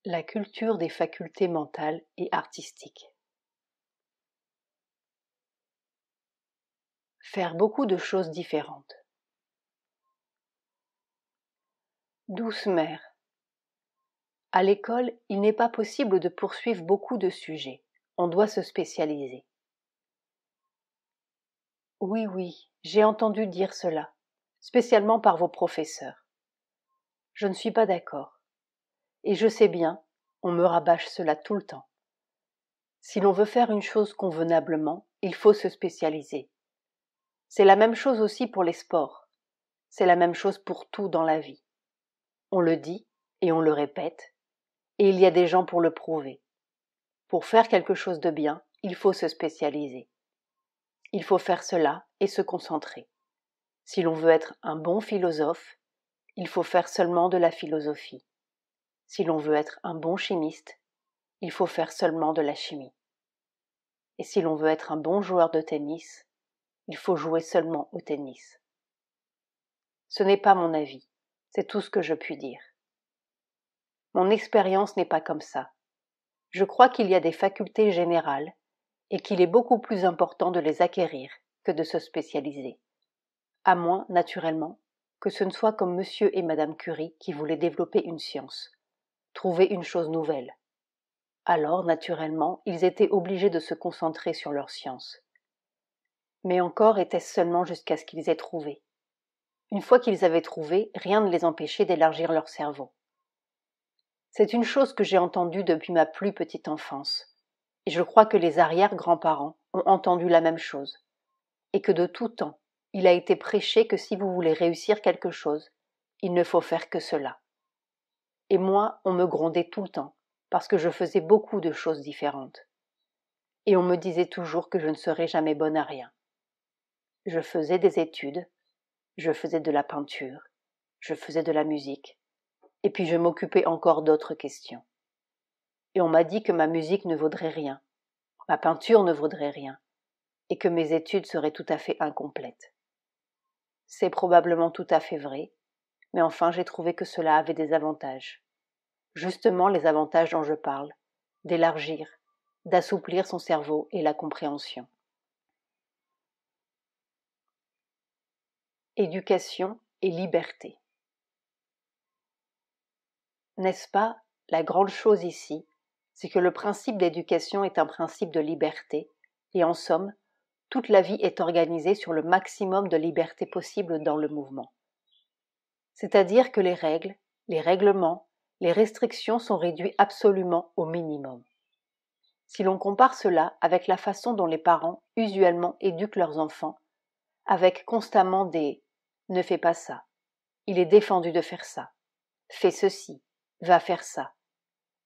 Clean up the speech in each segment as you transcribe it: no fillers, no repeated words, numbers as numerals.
La culture des facultés mentales et artistiques. Faire beaucoup de choses différentes. Douce mère. À l'école, il n'est pas possible de poursuivre beaucoup de sujets. On doit se spécialiser. Oui, oui, j'ai entendu dire cela, spécialement par vos professeurs. Je ne suis pas d'accord. Et je sais bien, on me rabâche cela tout le temps. Si l'on veut faire une chose convenablement, il faut se spécialiser. C'est la même chose aussi pour les sports. C'est la même chose pour tout dans la vie. On le dit et on le répète, et il y a des gens pour le prouver. Pour faire quelque chose de bien, il faut se spécialiser. Il faut faire cela et se concentrer. Si l'on veut être un bon philosophe, il faut faire seulement de la philosophie. Si l'on veut être un bon chimiste, il faut faire seulement de la chimie. Et si l'on veut être un bon joueur de tennis, il faut jouer seulement au tennis. Ce n'est pas mon avis, c'est tout ce que je puis dire. Mon expérience n'est pas comme ça. Je crois qu'il y a des facultés générales et qu'il est beaucoup plus important de les acquérir que de se spécialiser. À moins, naturellement, que ce ne soit comme monsieur et madame Curie qui voulaient développer une science, trouver une chose nouvelle. Alors, naturellement, ils étaient obligés de se concentrer sur leur science. Mais encore était-ce seulement jusqu'à ce qu'ils aient trouvé. Une fois qu'ils avaient trouvé, rien ne les empêchait d'élargir leur cerveau. C'est une chose que j'ai entendue depuis ma plus petite enfance, et je crois que les arrière-grands-parents ont entendu la même chose, et que de tout temps, il a été prêché que si vous voulez réussir quelque chose, il ne faut faire que cela. Et moi, on me grondait tout le temps, parce que je faisais beaucoup de choses différentes. Et on me disait toujours que je ne serais jamais bonne à rien. Je faisais des études, je faisais de la peinture, je faisais de la musique, et puis je m'occupais encore d'autres questions. Et on m'a dit que ma musique ne vaudrait rien, ma peinture ne vaudrait rien, et que mes études seraient tout à fait incomplètes. C'est probablement tout à fait vrai, mais enfin j'ai trouvé que cela avait des avantages. Justement les avantages dont je parle, d'élargir, d'assouplir son cerveau et la compréhension. Éducation et liberté. N'est-ce pas, la grande chose ici, c'est que le principe d'éducation est un principe de liberté, et en somme, toute la vie est organisée sur le maximum de liberté possible dans le mouvement. C'est-à-dire que les règles, les règlements, les restrictions sont réduits absolument au minimum. Si l'on compare cela avec la façon dont les parents usuellement éduquent leurs enfants, avec constamment des « ne fais pas ça »,« il est défendu de faire ça »,« fais ceci »,« va faire ça »,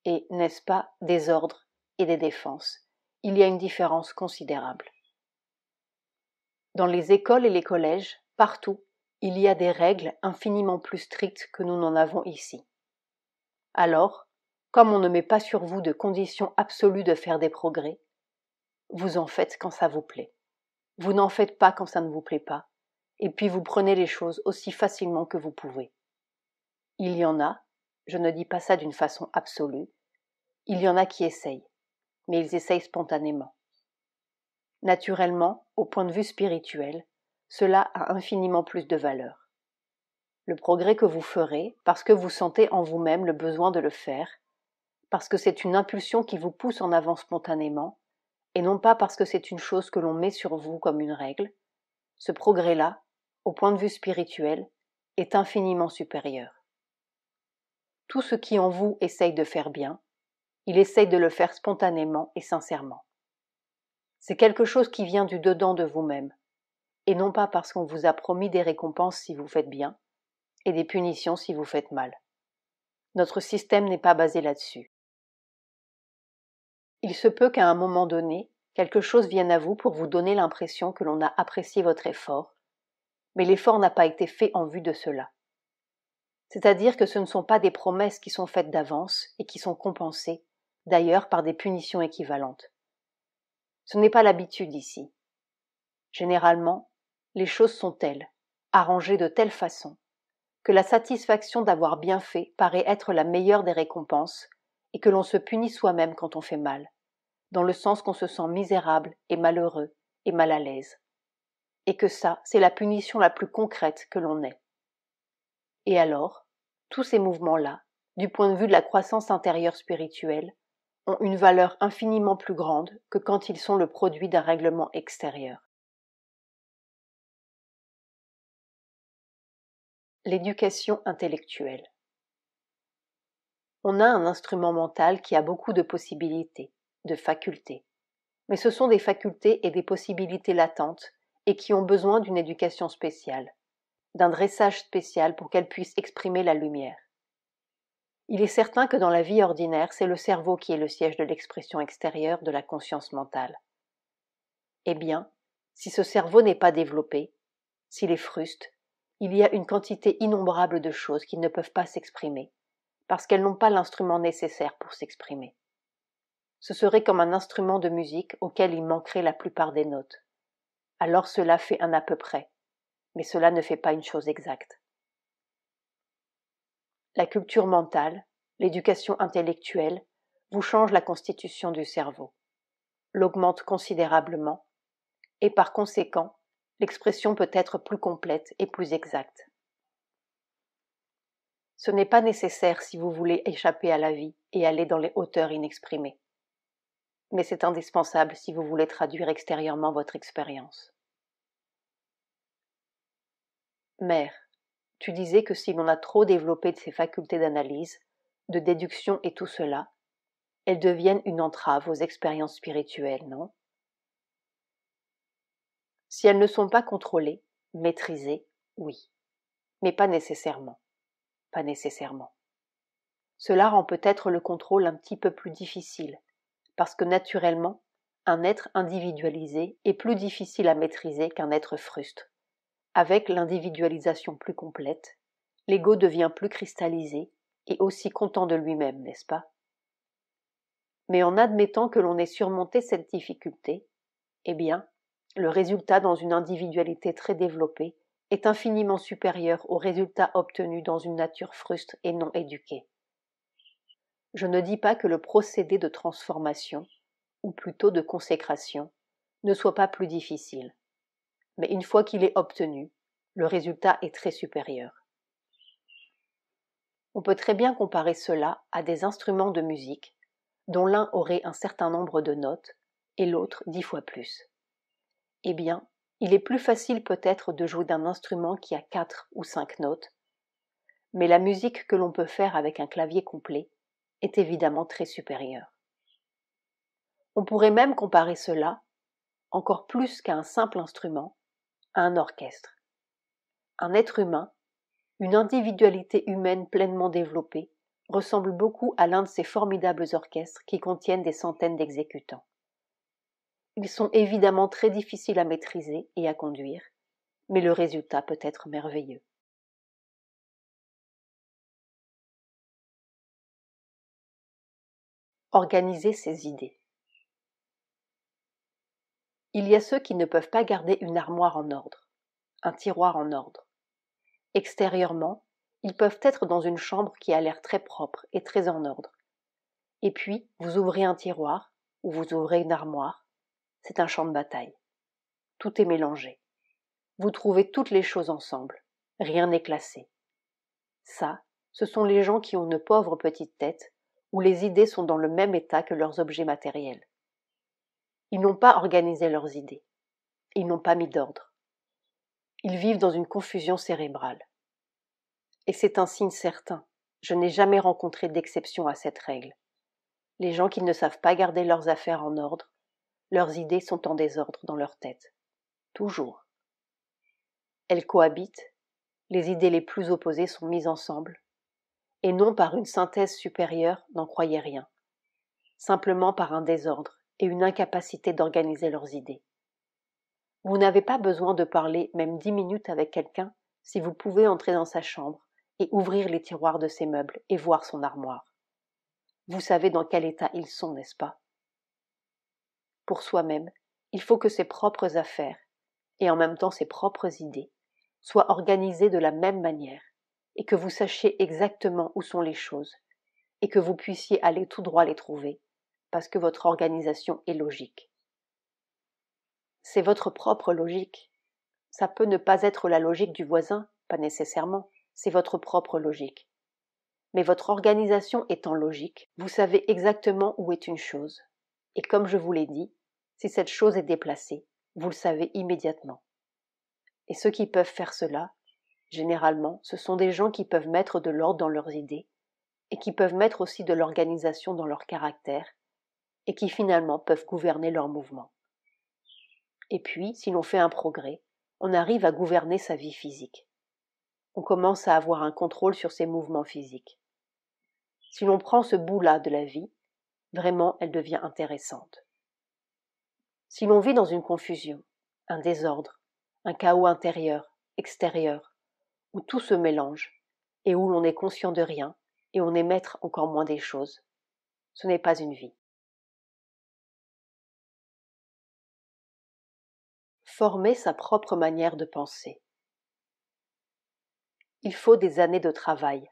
et, n'est-ce pas, des ordres et des défenses, il y a une différence considérable. Dans les écoles et les collèges, partout, il y a des règles infiniment plus strictes que nous n'en avons ici. Alors, comme on ne met pas sur vous de conditions absolues de faire des progrès, vous en faites quand ça vous plaît. Vous n'en faites pas quand ça ne vous plaît pas, et puis vous prenez les choses aussi facilement que vous pouvez. Il y en a, je ne dis pas ça d'une façon absolue, il y en a qui essayent, mais ils essayent spontanément. Naturellement, au point de vue spirituel, cela a infiniment plus de valeur. Le progrès que vous ferez, parce que vous sentez en vous-même le besoin de le faire, parce que c'est une impulsion qui vous pousse en avant spontanément, et non pas parce que c'est une chose que l'on met sur vous comme une règle, ce progrès-là, au point de vue spirituel, est infiniment supérieur. Tout ce qui en vous essaye de faire bien, il essaye de le faire spontanément et sincèrement. C'est quelque chose qui vient du dedans de vous-même, et non pas parce qu'on vous a promis des récompenses si vous faites bien, et des punitions si vous faites mal. Notre système n'est pas basé là-dessus. Il se peut qu'à un moment donné, quelque chose vienne à vous pour vous donner l'impression que l'on a apprécié votre effort, mais l'effort n'a pas été fait en vue de cela. C'est-à-dire que ce ne sont pas des promesses qui sont faites d'avance et qui sont compensées, d'ailleurs par des punitions équivalentes. Ce n'est pas l'habitude ici. Généralement, les choses sont telles, arrangées de telle façon, que la satisfaction d'avoir bien fait paraît être la meilleure des récompenses et que l'on se punit soi-même quand on fait mal, dans le sens qu'on se sent misérable et malheureux et mal à l'aise. Et que ça, c'est la punition la plus concrète que l'on ait. Et alors, tous ces mouvements-là, du point de vue de la croissance intérieure spirituelle, ont une valeur infiniment plus grande que quand ils sont le produit d'un règlement extérieur. L'éducation intellectuelle. On a un instrument mental qui a beaucoup de possibilités, de facultés. Mais ce sont des facultés et des possibilités latentes et qui ont besoin d'une éducation spéciale, d'un dressage spécial pour qu'elles puissent exprimer la lumière. Il est certain que dans la vie ordinaire, c'est le cerveau qui est le siège de l'expression extérieure de la conscience mentale. Eh bien, si ce cerveau n'est pas développé, s'il est fruste, il y a une quantité innombrable de choses qui ne peuvent pas s'exprimer, parce qu'elles n'ont pas l'instrument nécessaire pour s'exprimer. Ce serait comme un instrument de musique auquel il manquerait la plupart des notes. Alors cela fait un à peu près, mais cela ne fait pas une chose exacte. La culture mentale, l'éducation intellectuelle, vous change la constitution du cerveau, l'augmente considérablement, et par conséquent, l'expression peut être plus complète et plus exacte. Ce n'est pas nécessaire si vous voulez échapper à la vie et aller dans les hauteurs inexprimées. Mais c'est indispensable si vous voulez traduire extérieurement votre expérience. Mère, tu disais que si l'on a trop développé de ces facultés d'analyse, de déduction et tout cela, elles deviennent une entrave aux expériences spirituelles, non? Si elles ne sont pas contrôlées, maîtrisées, oui, mais pas nécessairement. Pas nécessairement. Cela rend peut-être le contrôle un petit peu plus difficile, parce que naturellement, un être individualisé est plus difficile à maîtriser qu'un être fruste. Avec l'individualisation plus complète, l'ego devient plus cristallisé et aussi content de lui-même, n'est-ce pas? Mais en admettant que l'on ait surmonté cette difficulté, eh bien, le résultat dans une individualité très développée est infiniment supérieur au résultat obtenu dans une nature fruste et non éduquée. Je ne dis pas que le procédé de transformation, ou plutôt de consécration, ne soit pas plus difficile, mais une fois qu'il est obtenu, le résultat est très supérieur. On peut très bien comparer cela à des instruments de musique, dont l'un aurait un certain nombre de notes et l'autre 10 fois plus. Eh bien, il est plus facile peut-être de jouer d'un instrument qui a 4 ou 5 notes, mais la musique que l'on peut faire avec un clavier complet est évidemment très supérieure. On pourrait même comparer cela, encore plus qu'à un simple instrument, à un orchestre. Un être humain, une individualité humaine pleinement développée, ressemble beaucoup à l'un de ces formidables orchestres qui contiennent des centaines d'exécutants. Ils sont évidemment très difficiles à maîtriser et à conduire, mais le résultat peut être merveilleux. Organiser ses idées. Il y a ceux qui ne peuvent pas garder une armoire en ordre, un tiroir en ordre. Extérieurement, ils peuvent être dans une chambre qui a l'air très propre et très en ordre. Et puis, vous ouvrez un tiroir, ou vous ouvrez une armoire, c'est un champ de bataille. Tout est mélangé. Vous trouvez toutes les choses ensemble, rien n'est classé. Ça, ce sont les gens qui ont une pauvre petite tête, où les idées sont dans le même état que leurs objets matériels. Ils n'ont pas organisé leurs idées. Ils n'ont pas mis d'ordre. Ils vivent dans une confusion cérébrale. Et c'est un signe certain. Je n'ai jamais rencontré d'exception à cette règle. Les gens qui ne savent pas garder leurs affaires en ordre, leurs idées sont en désordre dans leur tête. Toujours. Elles cohabitent, les idées les plus opposées sont mises ensemble, et non par une synthèse supérieure, n'en croyez rien, simplement par un désordre et une incapacité d'organiser leurs idées. Vous n'avez pas besoin de parler même 10 minutes avec quelqu'un si vous pouvez entrer dans sa chambre et ouvrir les tiroirs de ses meubles et voir son armoire. Vous savez dans quel état ils sont, n'est-ce pas? Pour soi-même, il faut que ses propres affaires, et en même temps ses propres idées, soient organisées de la même manière, et que vous sachiez exactement où sont les choses, et que vous puissiez aller tout droit les trouver, parce que votre organisation est logique. C'est votre propre logique. Ça peut ne pas être la logique du voisin, pas nécessairement, c'est votre propre logique. Mais votre organisation étant logique, vous savez exactement où est une chose. Et comme je vous l'ai dit, si cette chose est déplacée, vous le savez immédiatement. Et ceux qui peuvent faire cela, généralement, ce sont des gens qui peuvent mettre de l'ordre dans leurs idées, et qui peuvent mettre aussi de l'organisation dans leur caractère, et qui finalement peuvent gouverner leurs mouvements. Et puis, si l'on fait un progrès, on arrive à gouverner sa vie physique. On commence à avoir un contrôle sur ses mouvements physiques. Si l'on prend ce bout-là de la vie, vraiment elle devient intéressante. Si l'on vit dans une confusion, un désordre, un chaos intérieur, extérieur, où tout se mélange, et où l'on est conscient de rien, et on est maître encore moins des choses, ce n'est pas une vie. Former sa propre manière de penser. Il faut des années de travail,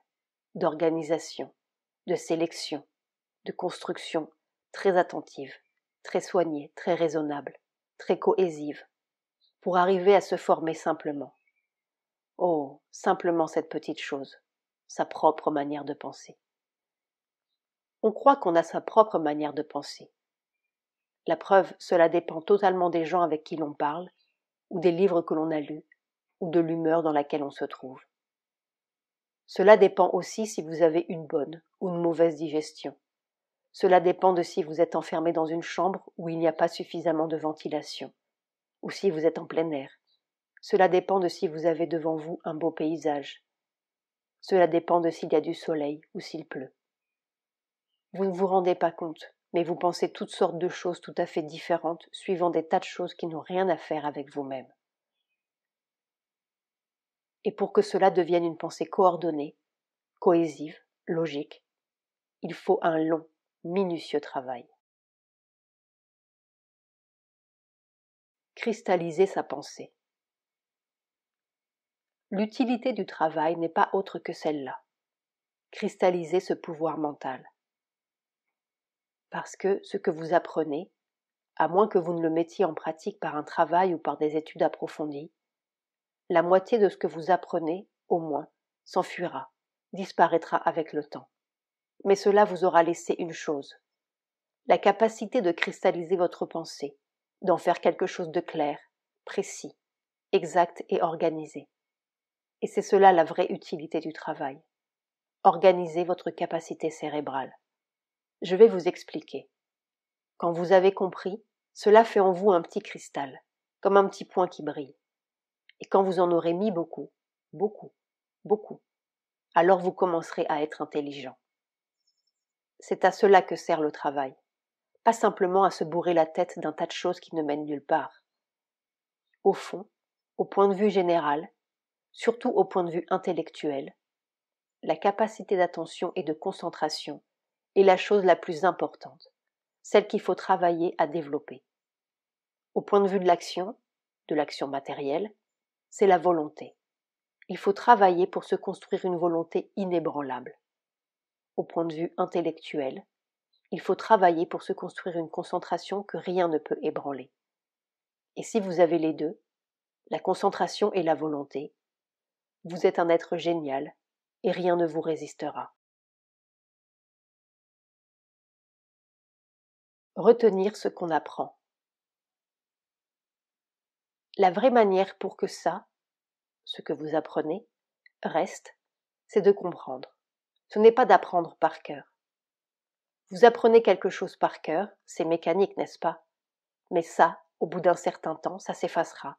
d'organisation, de sélection, de construction très attentive, très soignée, très raisonnable, très cohésive, pour arriver à se former simplement. Oh, simplement cette petite chose, sa propre manière de penser. On croit qu'on a sa propre manière de penser. La preuve, cela dépend totalement des gens avec qui l'on parle, ou des livres que l'on a lus, ou de l'humeur dans laquelle on se trouve. Cela dépend aussi si vous avez une bonne ou une mauvaise digestion. Cela dépend de si vous êtes enfermé dans une chambre où il n'y a pas suffisamment de ventilation, ou si vous êtes en plein air. Cela dépend de si vous avez devant vous un beau paysage. Cela dépend de s'il y a du soleil ou s'il pleut. Vous ne vous rendez pas compte, mais vous pensez toutes sortes de choses tout à fait différentes suivant des tas de choses qui n'ont rien à faire avec vous-même. Et pour que cela devienne une pensée coordonnée, cohésive, logique, il faut un long, minutieux travail. Cristalliser sa pensée. L'utilité du travail n'est pas autre que celle-là. Cristalliser ce pouvoir mental. Parce que ce que vous apprenez, à moins que vous ne le mettiez en pratique par un travail ou par des études approfondies, la moitié de ce que vous apprenez, au moins, s'enfuira, disparaîtra avec le temps. Mais cela vous aura laissé une chose, la capacité de cristalliser votre pensée, d'en faire quelque chose de clair, précis, exact et organisé. Et c'est cela la vraie utilité du travail. Organiser votre capacité cérébrale. Je vais vous expliquer. Quand vous avez compris, cela fait en vous un petit cristal, comme un petit point qui brille. Et quand vous en aurez mis beaucoup, beaucoup, beaucoup, alors vous commencerez à être intelligent. C'est à cela que sert le travail, pas simplement à se bourrer la tête d'un tas de choses qui ne mènent nulle part. Au fond, au point de vue général, surtout au point de vue intellectuel, la capacité d'attention et de concentration est la chose la plus importante, celle qu'il faut travailler à développer. Au point de vue de l'action matérielle, c'est la volonté. Il faut travailler pour se construire une volonté inébranlable. Au point de vue intellectuel, il faut travailler pour se construire une concentration que rien ne peut ébranler. Et si vous avez les deux, la concentration et la volonté, vous êtes un être génial et rien ne vous résistera. Retenir ce qu'on apprend. La vraie manière pour que ça, ce que vous apprenez, reste, c'est de comprendre. Ce n'est pas d'apprendre par cœur. Vous apprenez quelque chose par cœur, c'est mécanique, n'est-ce pas? Mais ça, au bout d'un certain temps, ça s'effacera,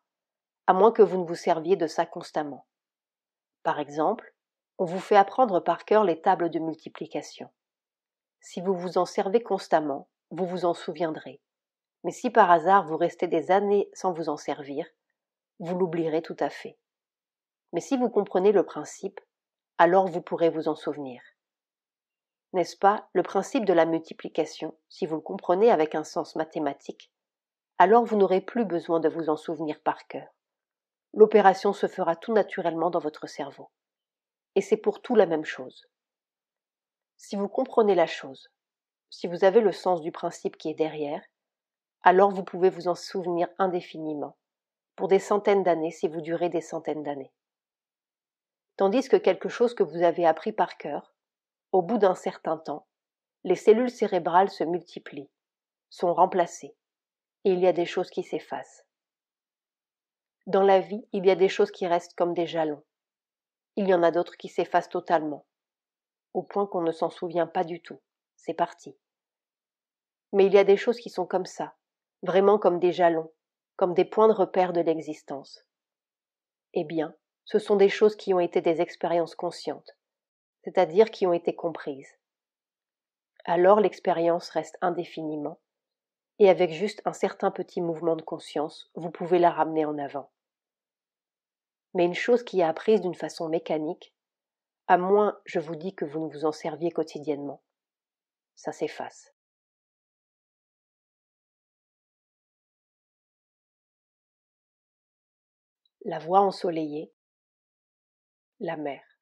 à moins que vous ne vous serviez de ça constamment. Par exemple, on vous fait apprendre par cœur les tables de multiplication. Si vous vous en servez constamment, vous vous en souviendrez. Mais si par hasard vous restez des années sans vous en servir, vous l'oublierez tout à fait. Mais si vous comprenez le principe, alors vous pourrez vous en souvenir. N'est-ce pas, le principe de la multiplication, si vous le comprenez avec un sens mathématique, alors vous n'aurez plus besoin de vous en souvenir par cœur. L'opération se fera tout naturellement dans votre cerveau. Et c'est pour tout la même chose. Si vous comprenez la chose, si vous avez le sens du principe qui est derrière, alors vous pouvez vous en souvenir indéfiniment, pour des centaines d'années si vous durez des centaines d'années. Tandis que quelque chose que vous avez appris par cœur, au bout d'un certain temps, les cellules cérébrales se multiplient, sont remplacées, et il y a des choses qui s'effacent. Dans la vie, il y a des choses qui restent comme des jalons. Il y en a d'autres qui s'effacent totalement, au point qu'on ne s'en souvient pas du tout. C'est parti. Mais il y a des choses qui sont comme ça, vraiment comme des jalons, comme des points de repère de l'existence. Eh bien, ce sont des choses qui ont été des expériences conscientes, c'est-à-dire qui ont été comprises. Alors l'expérience reste indéfiniment, et avec juste un certain petit mouvement de conscience, vous pouvez la ramener en avant. Mais une chose qui est apprise d'une façon mécanique, à moins, je vous dis, que vous ne vous en serviez quotidiennement, ça s'efface. La voie ensoleillée, la mer.